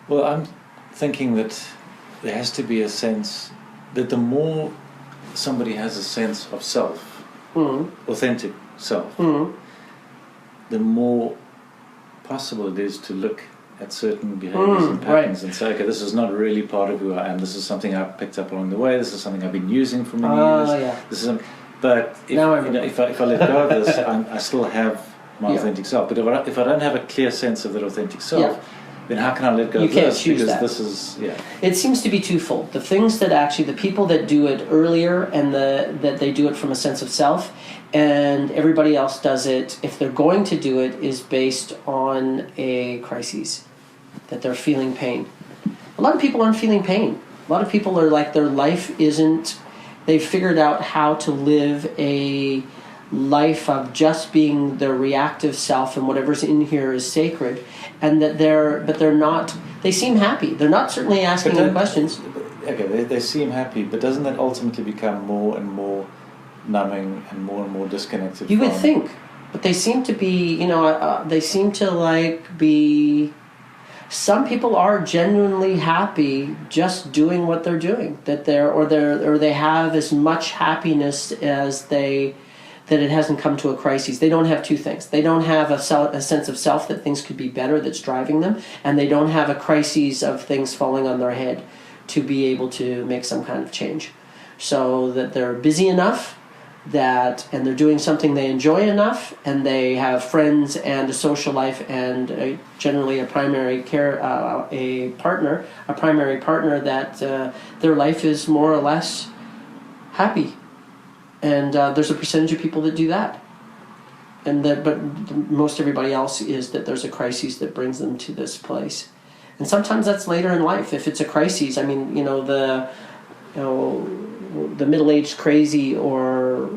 Well, I'm thinking that there has to be a sense that the more somebody has a sense of self, authentic self, the more possible it is to look at certain behaviors and patterns and say, okay, this is not really part of who I am. This is something I've picked up along the way. This is something I've been using for many years. Yeah. This is, but if, if I let go of this, I still have my authentic self. But if I don't have a clear sense of that authentic self, then how can I let go of this? Because this is, It seems to be twofold. The things that actually, the people that do it earlier and that they do it from a sense of self, and everybody else does it, if they're going to do it, is based on a crisis, that they're feeling pain. A lot of people aren't feeling pain. A lot of people are like, their life isn't, they've figured out how to live a life of just being their reactive self, and whatever's in here is sacred, and that they're not, they seem happy. They're not certainly asking any questions. Okay, they seem happy, but doesn't that ultimately become more and more numbing and more disconnected? You would think, but they seem to be, they seem to be, some people are genuinely happy just doing what they're doing, that they have as much happiness as that it hasn't come to a crisis. They don't have two things. They don't have a sense of self that things could be better that's driving them, and they don't have a crisis of things falling on their head to be able to make some kind of change. So that they're busy enough and they're doing something they enjoy enough, and they have friends and a social life and generally a primary partner that their life is more or less happy. And there's a percentage of people that do that, but most everybody else is that there's a crisis that brings them to this place, and sometimes that's later in life. If it's a crisis, I mean, the middle-aged crazy or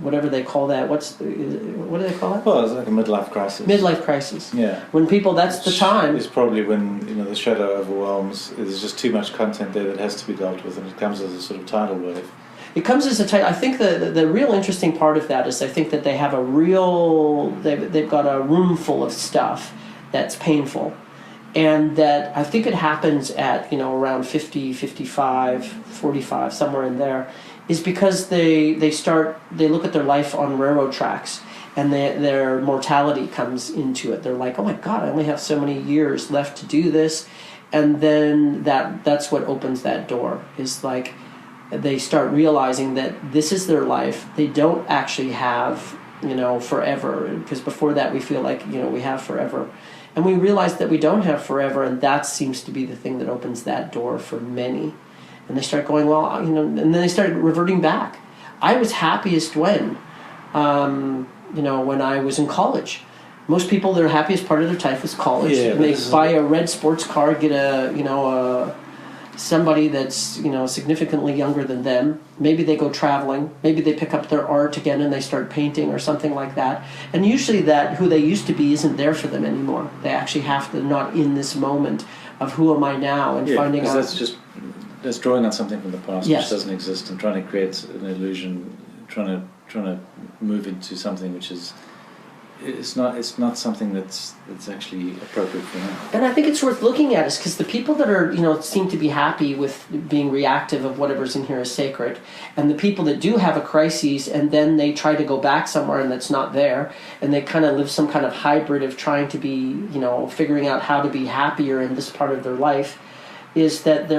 whatever they call that. What do they call it? Well, it's like a midlife crisis. Midlife crisis. Yeah. When people, that's the time. It's probably when the shadow overwhelms. There's just too much content there that has to be dealt with, and it comes as a sort of tidal wave. It comes as a title. I think the real interesting part of that is I think that they have they've got a room full of stuff that's painful, and that I think it happens at around 50, 55, 45, somewhere in there, is because they look at their life on railroad tracks, and their mortality comes into it. They're like, oh my God, I only have so many years left to do this, and then that's what opens that door. Is like, they start realizing that this is their life. They don't actually have, forever. Because before that we feel like, we have forever. And we realize that we don't have forever, and that seems to be the thing that opens that door for many. And they start going, well, and then they start reverting back. I was happiest when I was in college. Most people, their happiest part of their life is college. Yeah, and they buy a red sports car, get somebody that's significantly younger than them. Maybe they go traveling. Maybe they pick up their art again and they start painting or something like that. And usually that who they used to be isn't there for them anymore. They actually have to, not in this moment of who am I now, and finding out. That's drawing on something from the past which doesn't exist, and trying to create an illusion, trying to move into something which is. It's not something that's actually appropriate for them. And I think it's worth looking at, is because the people that are seem to be happy with being reactive of whatever's in here is sacred, and the people that do have a crisis and then they try to go back somewhere and that's not there, and they kind of live some kind of hybrid of trying to be figuring out how to be happier in this part of their life, is that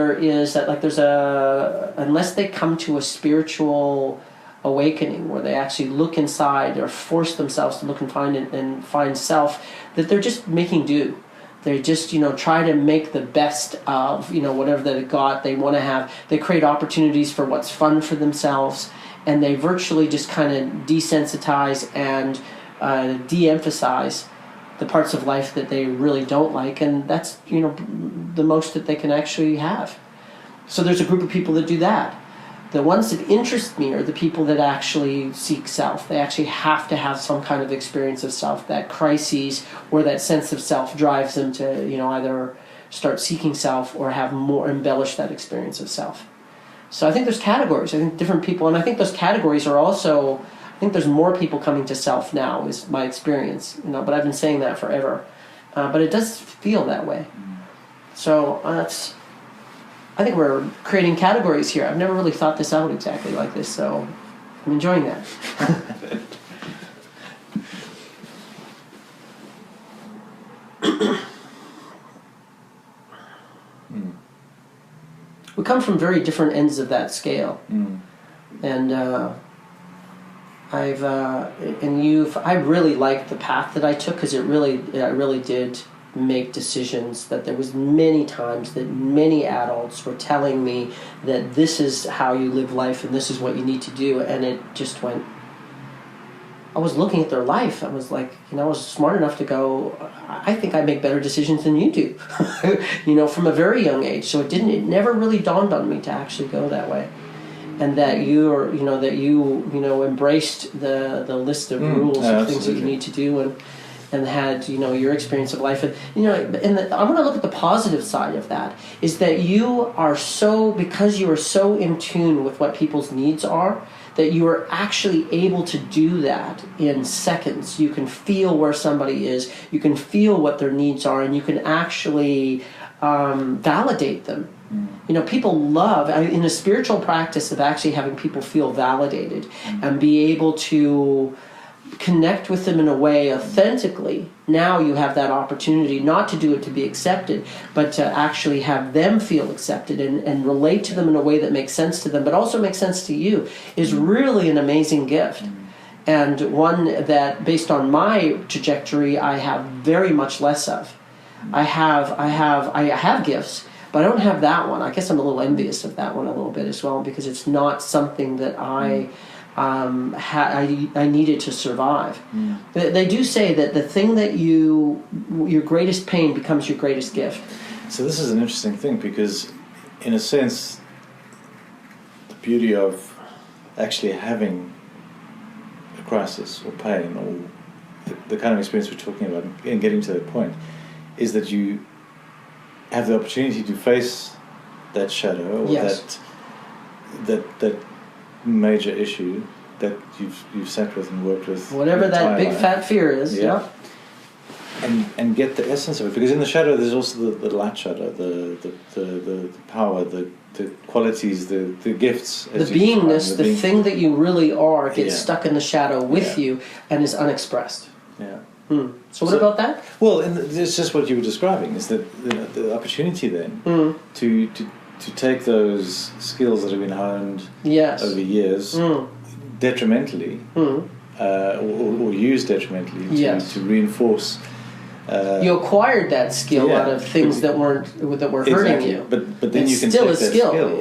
unless they come to a spiritual awakening where they actually look inside or force themselves to look and find self, that they're just making do. They just try to make the best of whatever they got. They want to have, they create opportunities for what's fun for themselves, and they virtually just kind of desensitize and de-emphasize the parts of life that they really don't like, and that's the most that they can actually have. So there's a group of people that do that. The ones that interest me are the people that actually seek self. They actually have to have some kind of experience of self. That crisis or that sense of self drives them to, either start seeking self or have more embellish that experience of self. So I think there's categories. I think different people, and I think those categories are also, I think there's more people coming to self now, is my experience. But I've been saying that forever. But it does feel that way. So I think we're creating categories here. I've never really thought this out exactly like this, so I'm enjoying that. We come from very different ends of that scale, and I really liked the path that I took, because I really did make decisions. That there was many times that many adults were telling me that this is how you live life and this is what you need to do, and it just went. I was looking at their life. I was like, I was smart enough to go, I think I make better decisions than you do, from a very young age. So it never really dawned on me to actually go that way. And that you embraced the list of rules of things that you need to do, and had, your experience of life. And, I want to look at the positive side of that, is that because you are so in tune with what people's needs are, that you are actually able to do that in seconds. You can feel where somebody is, you can feel what their needs are, and you can actually validate them. People love, in a spiritual practice of actually having people feel validated and be able to connect with them in a way authentically. Now you have that opportunity not to do it to be accepted, but to actually have them feel accepted and relate to them in a way that makes sense to them, but also makes sense to you, is really an amazing gift. And one that, based on my trajectory, I have very much less of. I have gifts, but I don't have that one. I guess I'm a little envious of that one a little bit as well, because it's not something that I needed to survive. They do say that the thing that your greatest pain becomes your greatest gift. So this is an interesting thing, because in a sense, the beauty of actually having a crisis or pain or the kind of experience we're talking about and getting to that point is that you have the opportunity to face that shadow or that major issue that you've sat with and worked with, whatever that big fat fear is, and get the essence of it. Because in the shadow, there's also the light shadow, the power, the qualities, the gifts, the beingness, the thing that you really are gets stuck in the shadow with you and is unexpressed. So what about that? Well, it's just what you were describing, is that the opportunity then to take those skills that have been honed over years detrimentally or used detrimentally to reinforce. You acquired that skill out of things that were hurting you. But then you can still take a that skill,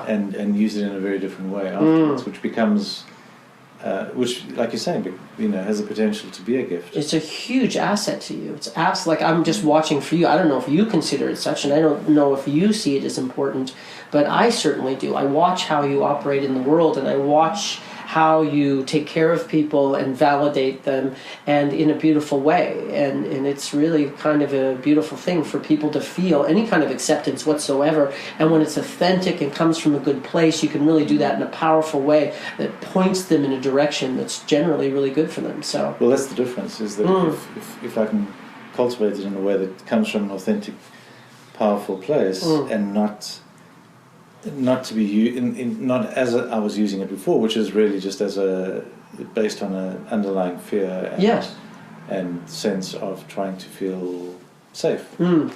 and use it in a very different way afterwards, which becomes. Which, like you're saying, has the potential to be a gift. It's a huge asset to you. It's absolutely, like, I'm just watching for you. I don't know if you consider it such, and I don't know if you see it as important, but I certainly do. I watch how you operate in the world, and I watch how you take care of people and validate them, and in a beautiful way. And it's really kind of a beautiful thing for people to feel any kind of acceptance whatsoever. And when it's authentic and comes from a good place, you can really do that in a powerful way that points them in a direction that's generally really good for them. So, well, that's the difference, is that if I can cultivate it in a way that comes from an authentic, powerful place, and not to be not as I was using it before, which is really just based on an underlying fear and sense of trying to feel safe. I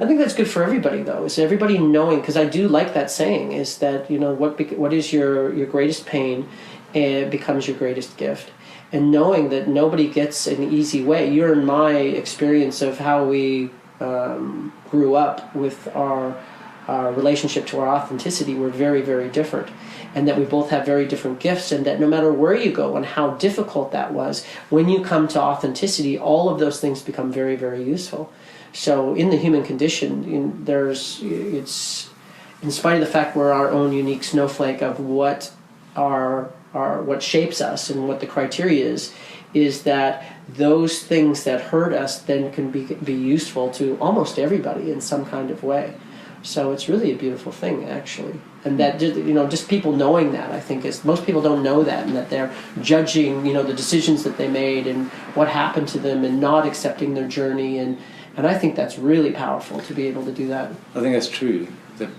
think that's good for everybody, though. Is everybody knowing? Because I do like that saying. Is that what is your greatest pain, becomes your greatest gift, and knowing that nobody gets an easy way. You're in my experience of how we grew up with our relationship to our authenticity were very, very different, and that we both have very different gifts, and that no matter where you go and how difficult that was, when you come to authenticity, all of those things become very, very useful. So in the human condition, it's in spite of the fact we're our own unique snowflake of what what shapes us and what the criteria is that those things that hurt us then can be useful to almost everybody in some kind of way. So it's really a beautiful thing, actually. And that, just people knowing that, I think, is most people don't know that, and that they're judging, the decisions that they made and what happened to them, and not accepting their journey, And I think that's really powerful to be able to do that. I think that's true. That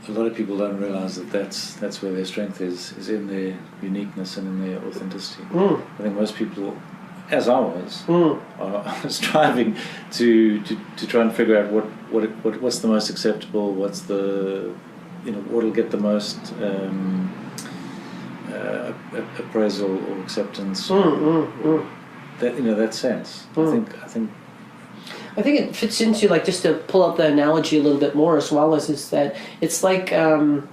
a lot of people don't realize that that's where their strength is in their uniqueness and in their authenticity. I think most people, as I was, are striving to try and figure out what's the most acceptable, what's the, what'll get the most appraisal or acceptance. That that sense. I think it fits into, like, just to pull up the analogy a little bit more as well, is that it's like in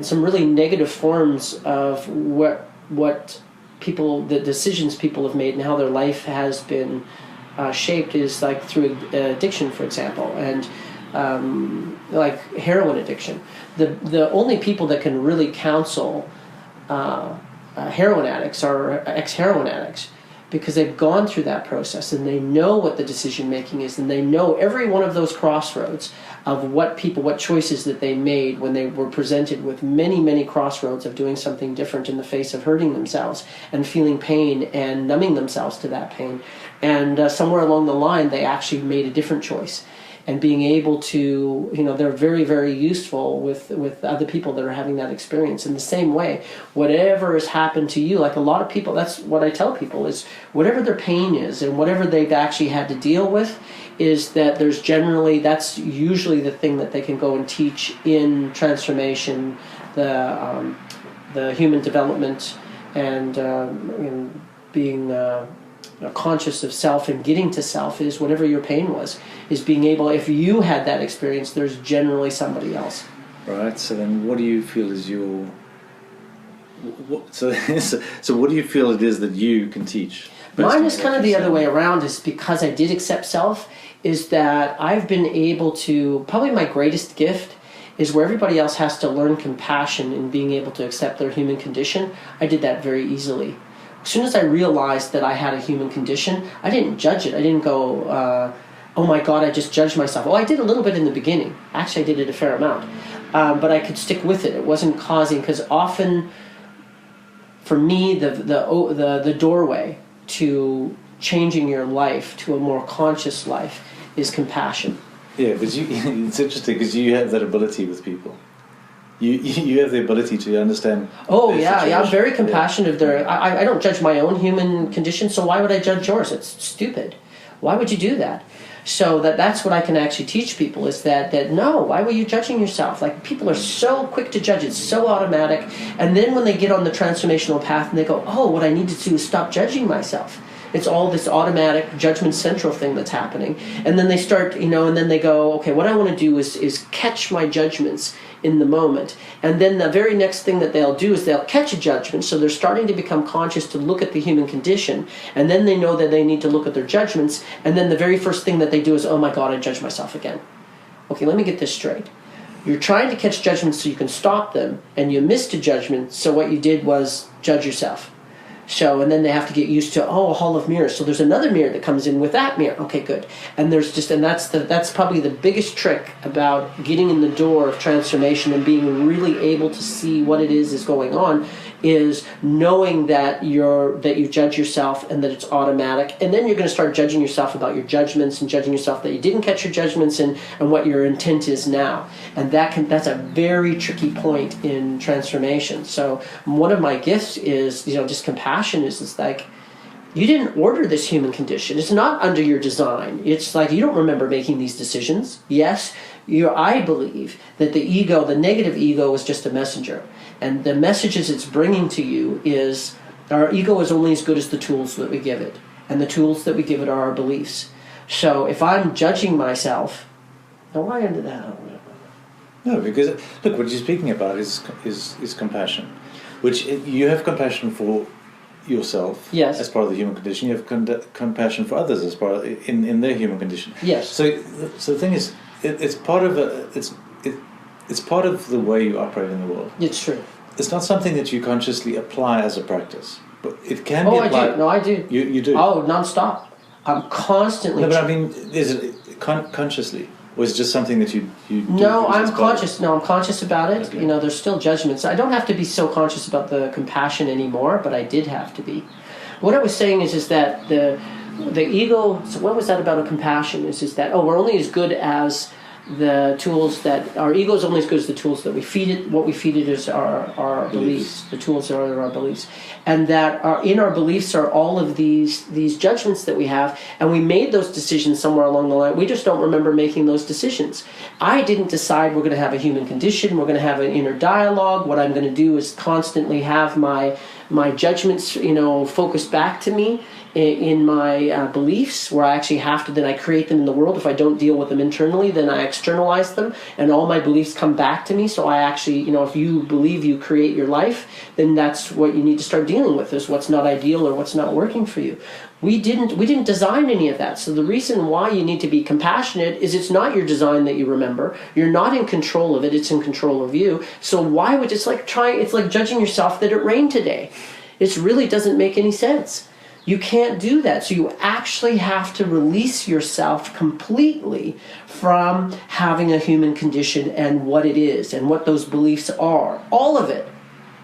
some really negative forms of what people, the decisions people have made and how their life has been shaped is like through addiction, for example, and like heroin addiction. The only people that can really counsel heroin addicts are ex-heroin addicts, because they've gone through that process and they know what the decision making is, and they know every one of those crossroads of what choices that they made when they were presented with many crossroads of doing something different in the face of hurting themselves and feeling pain and numbing themselves to that pain. And somewhere along the line, they actually made a different choice. And being able to, they're very, very useful with other people that are having that experience. In the same way, whatever has happened to you, like a lot of people, that's what I tell people, is whatever their pain is and whatever they've actually had to deal with, is that that's usually the thing that they can go and teach in transformation, the human development, and being conscious of self and getting to self, is whatever your pain was, is being able, if you had that experience, there's generally somebody else. Right. So then, what do you feel is your? So what do you feel it is that you can teach? Mine is kind of the other way around. Is because I did accept self. Is that I've been able to, probably my greatest gift is where everybody else has to learn compassion and being able to accept their human condition. I did that very easily. As soon as I realized that I had a human condition, I didn't judge it. I didn't go, oh my God, I just judged myself. Oh, I did a little bit in the beginning. Actually, I did it a fair amount. But I could stick with it. It wasn't causing, because often, for me, the doorway to changing your life to a more conscious life is compassion. Yeah, but it's interesting because you have that ability with people. You have the ability to understand. Oh yeah, I'm very compassionate. Yeah. I don't judge my own human condition, so why would I judge yours? It's stupid. Why would you do that? So that's what I can actually teach people, is that no, why were you judging yourself? Like, people are so quick to judge, it's so automatic, and then when they get on the transformational path and they go, oh, what I need to do is stop judging myself. It's all this automatic judgment central thing that's happening. And then they start, and then they go, okay, what I want to do is catch my judgments in the moment. And then the very next thing that they'll do is they'll catch a judgment. So they're starting to become conscious to look at the human condition. And then they know that they need to look at their judgments. And then the very first thing that they do is, oh my God, I judged myself again. Okay, let me get this straight. You're trying to catch judgments so you can stop them, and you missed a judgment, so what you did was judge yourself. So, and then they have to get used to, a hall of mirrors. So there's another mirror that comes in with that mirror. Okay, good. And that's probably the biggest trick about getting in the door of transformation and being really able to see what it is going on, is knowing that you judge yourself and that it's automatic. And then you're going to start judging yourself about your judgments and judging yourself that you didn't catch your judgments and what your intent is now. And that's a very tricky point in transformation. So one of my gifts is, just compassion. Is like, you didn't order this human condition. It's not under your design. It's like, you don't remember making these decisions. Yes, I believe that the ego, the negative ego, is just a messenger. And the messages it's bringing to you is, our ego is only as good as the tools that we give it. And the tools that we give it are our beliefs. So if I'm judging myself, now why into that? No, because look, what you're speaking about is compassion, which you have compassion for yourself, yes, as part of the human condition. You have compassion for others as part of, in their human condition. Yes. So the thing is, it's part of it's part of the way you operate in the world. It's true. It's not something that you consciously apply as a practice, but it can be applied. I do. No, I do. You do. Oh, non-stop. I'm constantly. No, but I mean, is it consciously? Or is it just something that you do? No, I'm conscious. No, I'm conscious about it. Okay. There's still judgments. I don't have to be so conscious about the compassion anymore, but I did have to be. What I was saying is that the ego. So what was that about a compassion? Is that we're only as good as the tools that our ego is only as good as the tools that we feed it. What we feed it is our beliefs. The tools are our beliefs, and that in our beliefs are all of these judgments that we have, and we made those decisions somewhere along the line. We just don't remember making those decisions. I didn't decide we're going to have a human condition. We're going to have an inner dialogue. What I'm going to do is constantly have my judgments, focused back to me in my beliefs, where I actually have to, then I create them in the world. If I don't deal with them internally, then I externalize them, and all my beliefs come back to me. So I actually, if you believe you create your life, then that's what you need to start dealing with, is what's not ideal or what's not working for you. We didn't design any of that. So the reason why you need to be compassionate is it's not your design that you remember. You're not in control of it. It's in control of you. So why would it's like judging yourself that it rained today. It really doesn't make any sense. You can't do that. So you actually have to release yourself completely from having a human condition and what it is and what those beliefs are. All of it.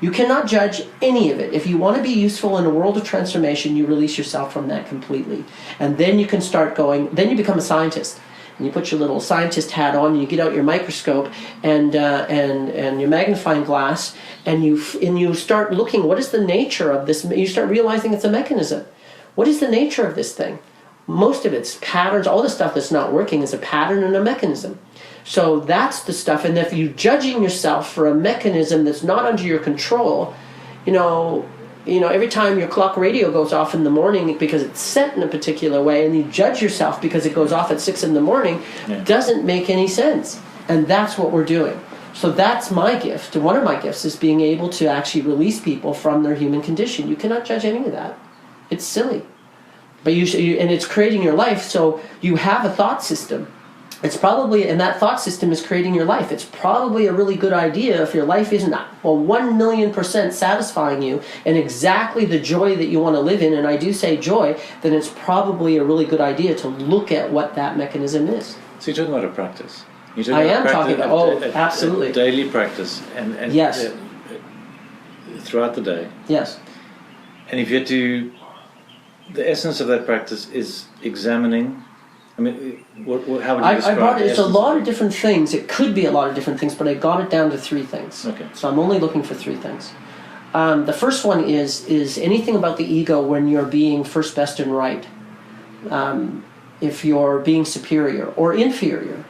You cannot judge any of it. If you want to be useful in a world of transformation, you release yourself from that completely. And then you can start going, then you become a scientist. And you put your little scientist hat on, and you get out your microscope and your magnifying glass, and you start looking, what is the nature of this? You start realizing it's a mechanism. What is the nature of this thing? Most of it's patterns. All the stuff that's not working is a pattern and a mechanism. So that's the stuff. And if you're judging yourself for a mechanism that's not under your control, every time your clock radio goes off in the morning because it's set in a particular way, and you judge yourself because it goes off at 6 in the morning, doesn't make any sense. And that's what we're doing. So that's my gift. One of my gifts is being able to actually release people from their human condition. You cannot judge any of that. It's silly. But and it's creating your life, so you have a thought system. And that thought system is creating your life. It's probably a really good idea if your life isn't 1,000,000% satisfying you and exactly the joy that you want to live in, and I do say joy, then it's probably a really good idea to look at what that mechanism is. So you're talking about a practice. I am talking about, absolutely. A daily practice. And yes. Throughout the day. Yes. And if you had to, the essence of that practice is examining. I mean, how would you describe it? It's a lot of different things. It could be a lot of different things, but I got it down to 3 things. Okay. So I'm only looking for 3 things. The first one is anything about the ego when you're being first, best, and right. If you're being superior or inferior,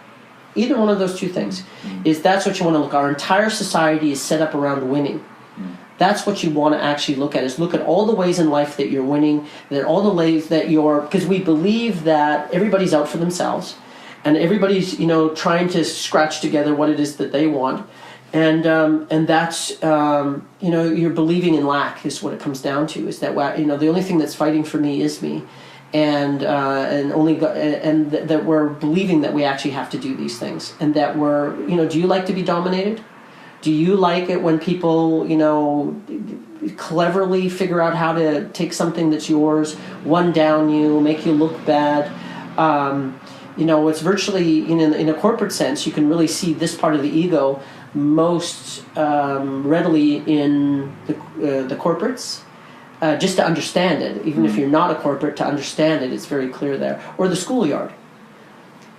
either one of those 2 things, that's what you want to look at. Our entire society is set up around winning. That's what you want to actually look at, is look at all the ways in life that you're winning, that all the ways that because we believe that everybody's out for themselves, and everybody's, trying to scratch together what it is that they want, and that's, you're believing in lack is what it comes down to, is that, the only thing that's fighting for me is me, and that we're believing that we actually have to do these things, and that we're, do you like to be dominated? Do you like it when people, cleverly figure out how to take something that's yours, one down you, make you look bad? It's virtually, in a corporate sense, you can really see this part of the ego most readily in the corporates. Just to understand it, even if you're not a corporate, to understand it, it's very clear there. Or the schoolyard.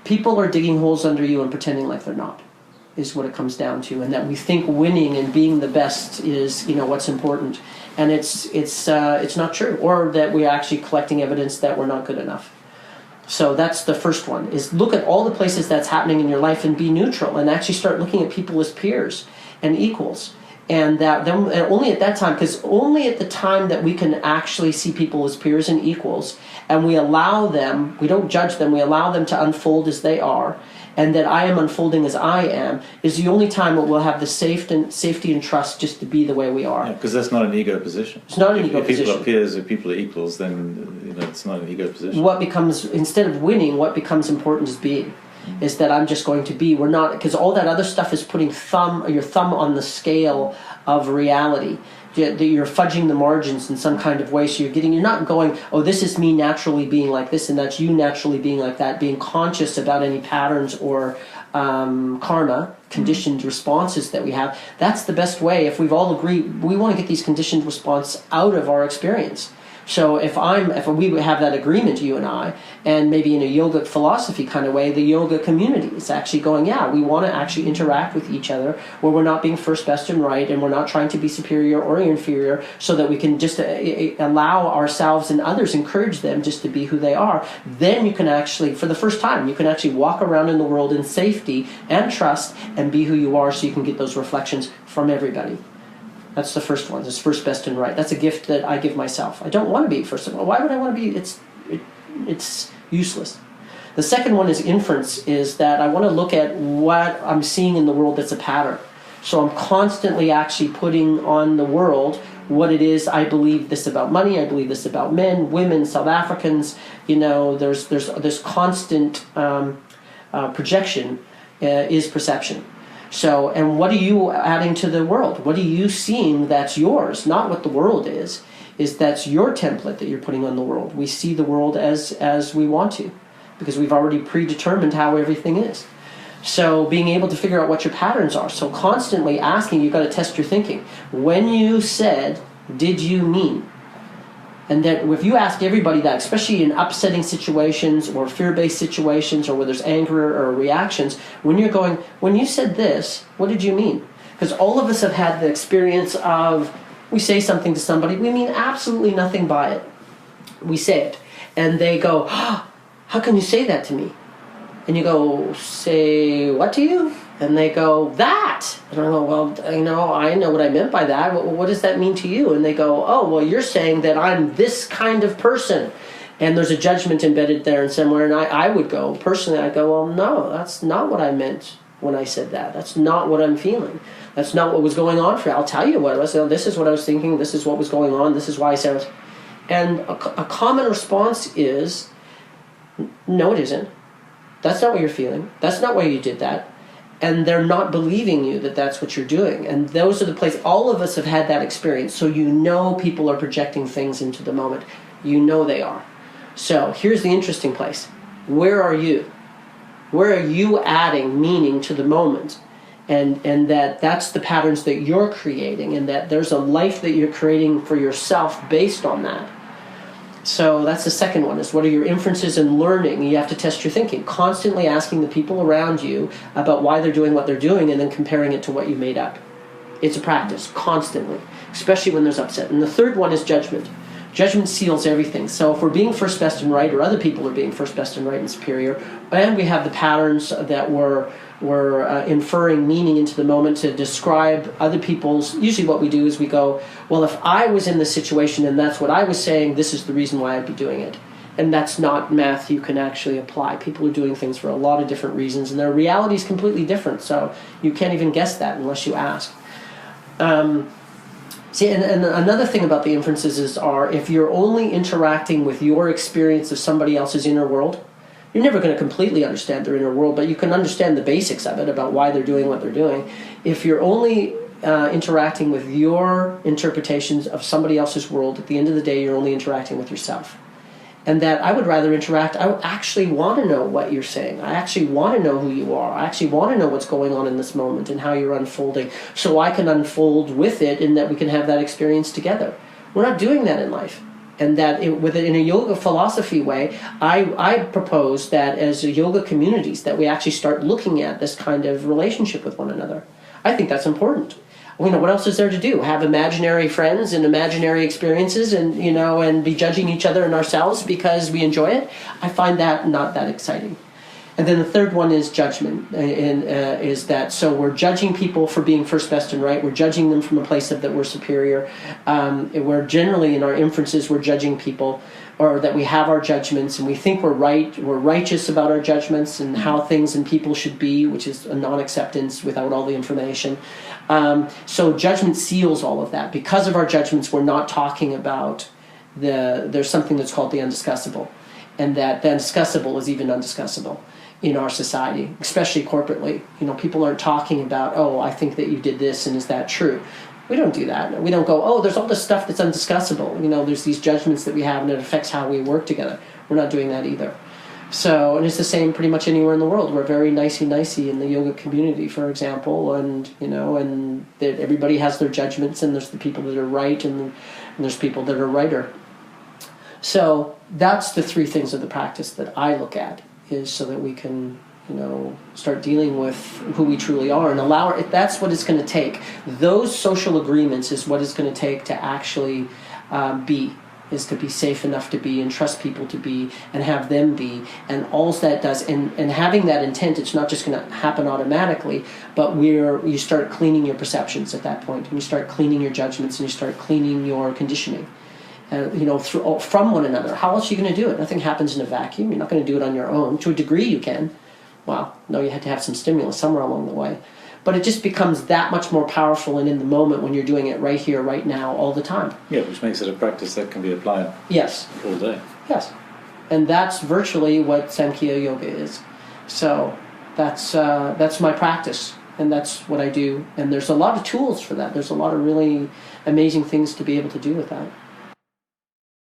People are digging holes under you and pretending like they're not, is what it comes down to, and that we think winning and being the best is, what's important, and it's not true, or that we're actually collecting evidence that we're not good enough. So that's the first one, is look at all the places that's happening in your life and be neutral, and actually start looking at people as peers and equals. And that then only at that time, because only at the time that we can actually see people as peers and equals, and we allow them, we don't judge them, we allow them to unfold as they are, and that I am unfolding as I am, is the only time that we'll have the safety and trust just to be the way we are. Yeah, because that's not an ego position. It's not an ego position. If people are peers, if people are equals, then it's not an ego position. What becomes, instead of winning, what becomes important is being. Is that I'm just going to be. We're not, because all that other stuff is putting your thumb on the scale of reality. You're fudging the margins in some kind of way, so you're not going, oh, this is me naturally being like this, and that's you naturally being like that, being conscious about any patterns or karma, conditioned responses that we have. That's the best way. If we've all agreed, we want to get these conditioned responses out of our experience. So if we have that agreement, you and I, and maybe in a yogic philosophy kind of way, the yoga community is actually going, yeah, we want to actually interact with each other where we're not being first, best, and right, and we're not trying to be superior or inferior, so that we can just allow ourselves and others, encourage them just to be who they are. Then you can actually, for the first time, you can actually walk around in the world in safety and trust and be who you are, so you can get those reflections from everybody. That's the first one. It's first, best, and right. That's a gift that I give myself. I don't want to be first of all. Why would I want to be? It's useless. The second one is inference, is that I want to look at what I'm seeing in the world that's a pattern. So I'm constantly actually putting on the world what it is. I believe this about money. I believe this about men, women, South Africans. There's constant projection is perception. So, and what are you adding to the world? What are you seeing that's yours? Not what the world is that's your template that you're putting on the world. We see the world as we want to, because we've already predetermined how everything is. So being able to figure out what your patterns are. So constantly asking, you've got to test your thinking. When you said, did you mean? And that if you ask everybody that, especially in upsetting situations or fear-based situations or where there's anger or reactions, when you said this, what did you mean? Because all of us have had the experience of, we say something to somebody, we mean absolutely nothing by it. We say it. And they go, oh, how can you say that to me? And you go, say what to you? And they go, that. And I go, well, I know what I meant by that. What does that mean to you? And they go, oh, well, you're saying that I'm this kind of person. And there's a judgment embedded there somewhere. And I would go, personally, I'd go, well, no, that's not what I meant when I said that. That's not what I'm feeling. That's not what was going on for you. I'll tell you what it was. This is what I was thinking. This is what was going on. This is why I said it. And a common response is, no, it isn't. That's not what you're feeling. That's not why you did that. And they're not believing you that that's what you're doing. And those are the places, all of us have had that experience. So people are projecting things into the moment. They are. So here's the interesting place. Where are you? Where are you adding meaning to the moment? And that's the patterns that you're creating, and that there's a life that you're creating for yourself based on that. So that's the second one, is what are your inferences and learning? You have to test your thinking, constantly asking the people around you about why they're doing what they're doing, and then comparing it to what you made up. It's a practice, constantly, especially when there's upset. And the third one is judgment. Judgment seals everything. So if we're being first, best, and right, or other people are being first, best, and right and superior, and we have the patterns that we're inferring meaning into the moment to describe other people's, usually what we do is we go, well, if I was in this situation and that's what I was saying, this is the reason why I'd be doing it. And that's not math you can actually apply. People are doing things for a lot of different reasons, and their reality is completely different, so you can't even guess that unless you ask. See, and another thing about the inferences is if you're only interacting with your experience of somebody else's inner world, you're never going to completely understand their inner world, but you can understand the basics of it, about why they're doing what they're doing. If you're only interacting with your interpretations of somebody else's world, at the end of the day, you're only interacting with yourself. And that I would rather interact, I actually want to know what you're saying. I actually want to know who you are. I actually want to know what's going on in this moment and how you're unfolding, so I can unfold with it and that we can have that experience together. We're not doing that in life. And that in a yoga philosophy way, I propose that as a yoga communities that we actually start looking at this kind of relationship with one another. I think that's important. What else is there to do? Have imaginary friends and imaginary experiences, and be judging each other and ourselves because we enjoy it? I find that not that exciting. And then the third one is judgment, is that so we're judging people for being first, best, and right. We're judging them from a place of that we're superior. We're generally in our inferences we're judging people, or that we have our judgments and we think we're right. We're righteous about our judgments and how things and people should be, which is a non-acceptance without all the information. So judgment seals all of that. Because of our judgments, we're not talking about there's something that's called the undiscussable, and that the undiscussable is even undiscussable in our society, especially corporately. People aren't talking about, oh, I think that you did this, and is that true? We don't do that. We don't go, oh, there's all this stuff that's undiscussable. There's these judgments that we have, and it affects how we work together. We're not doing that either. So, and it's the same pretty much anywhere in the world. We're very nicey in the yoga community, for example, and that everybody has their judgments, and there's the people that are right, and there's people that are righter. So that's the three things of the practice that I look at, is so that we can, start dealing with who we truly are and allow it. That's what it's going to take. Those social agreements is what it's going to take to actually is to be safe enough to be and trust people to be and have them be. And all that does, and having that intent, it's not just going to happen automatically, but you start cleaning your perceptions at that point, and you start cleaning your judgments, and you start cleaning your conditioning. From one another. How else are you going to do it? Nothing happens in a vacuum. You're not going to do it on your own. To a degree you can. Well, no, you had to have some stimulus somewhere along the way. But it just becomes that much more powerful and in the moment when you're doing it right here, right now, all the time. Yeah, which makes it a practice that can be applied Yes. all day. Yes. And that's virtually what Samkhya Yoga is. So that's my practice, and that's what I do. And there's a lot of tools for that. There's a lot of really amazing things to be able to do with that.